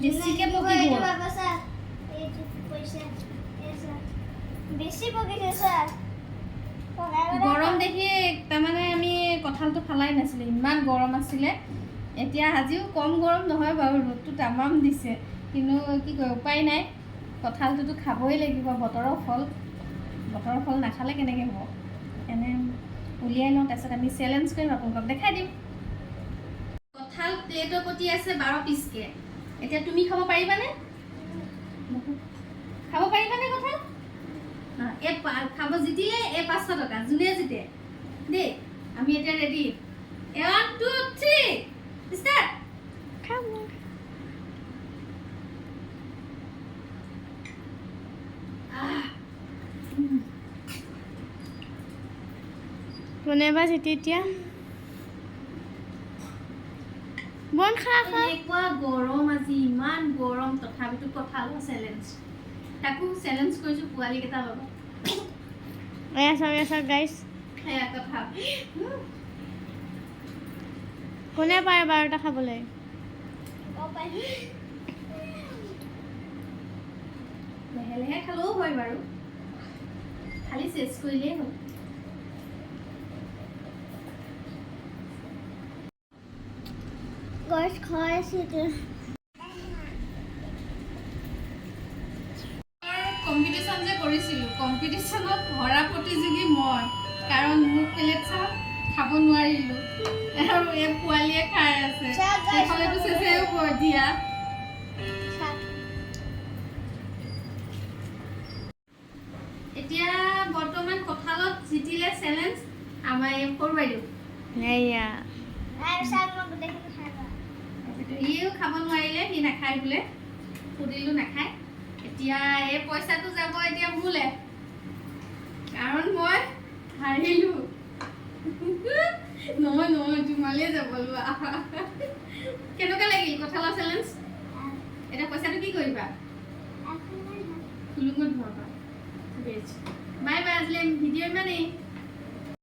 বেছিকে পকিব বাবা স্যাৰ এই পয়সা স্যাৰ বেশি পকিছে স্যাৰ গৰম দেখি তাৰমানে আমি কঁঠালটো ফালাই নাছিলে ইমান গৰম আছিলে এতিয়া আজিও কম গৰম নহয় বাৰু ৰ'দটো তামাম দিছে কিন্তু কি কয় উপায় নাই কঁঠালটোতো খাবই লাগিব বতৰৰ ফল নাখালে কেনেকৈ হ'ব এনে উলিয়াই লওঁ তাৰপিছত আমি চেলেঞ্জ কৰিম আপোনালোকক দেখাই দিম কঁঠাল প্লেটৰ প্ৰতি আছে 12 পিচকৈ এতিয়া তুমি খাব পাৰিবানে কঁঠাল এই খাব জিতিলে এই 500 টকা যোনে জিতে দেই আমি এতিয়া ৰেডি 1 2 3 ষ্টাৰ্ট কোনেবা জিতি এতিয়া বন খা এনেকুৱা গৰম আজি ইমান গৰম তথাপিতো কঁঠালৰ চেলেঞ্জ তাকো চেলেঞ্জ কৰিছোঁ পোৱালীকেইটাৰ লগত এয়া চাওক গাইছ সেয়া কঁঠাল কোনে পাৰে 12টা খাবলৈ লাহে লাহে খালেও হয় বাৰু খালি চেষ্টা কৰিলেই হ'ল গছ খাই আছে কম্পিটিশ্যন যে কৰিছিলোঁ কম্পিটিশ্যনত হৰা প্ৰতিযোগী মই কাৰণ মোক প্লেট চাওঁ খাব নোৱাৰিলোঁ আৰু এই পোৱালীয়ে খাই আছে সেইফালেতো চেচেও কৈ দিয়া এতিয়া বৰ্তমান কঁঠালত জিতিলে চেলেঞ্জ আমাৰ এই সৰু বাইদেউ সিও খাব নোৱাৰিলে সি নাখায় বোলে সুধিলোঁ নাখায় এতিয়া এই পইচাটো যাব এতিয়া মোলে কাৰণ মই হাৰিলোঁ নহয় তোমালে যাব লোৱা কেনেকুৱা লাগিল কঁঠালৰ চেলেঞ্জ এতিয়া পইচাটো কি কৰিবা খুলুঙত ধৰবা বাই বাই আজিলে ভিডিঅ' ইমানেই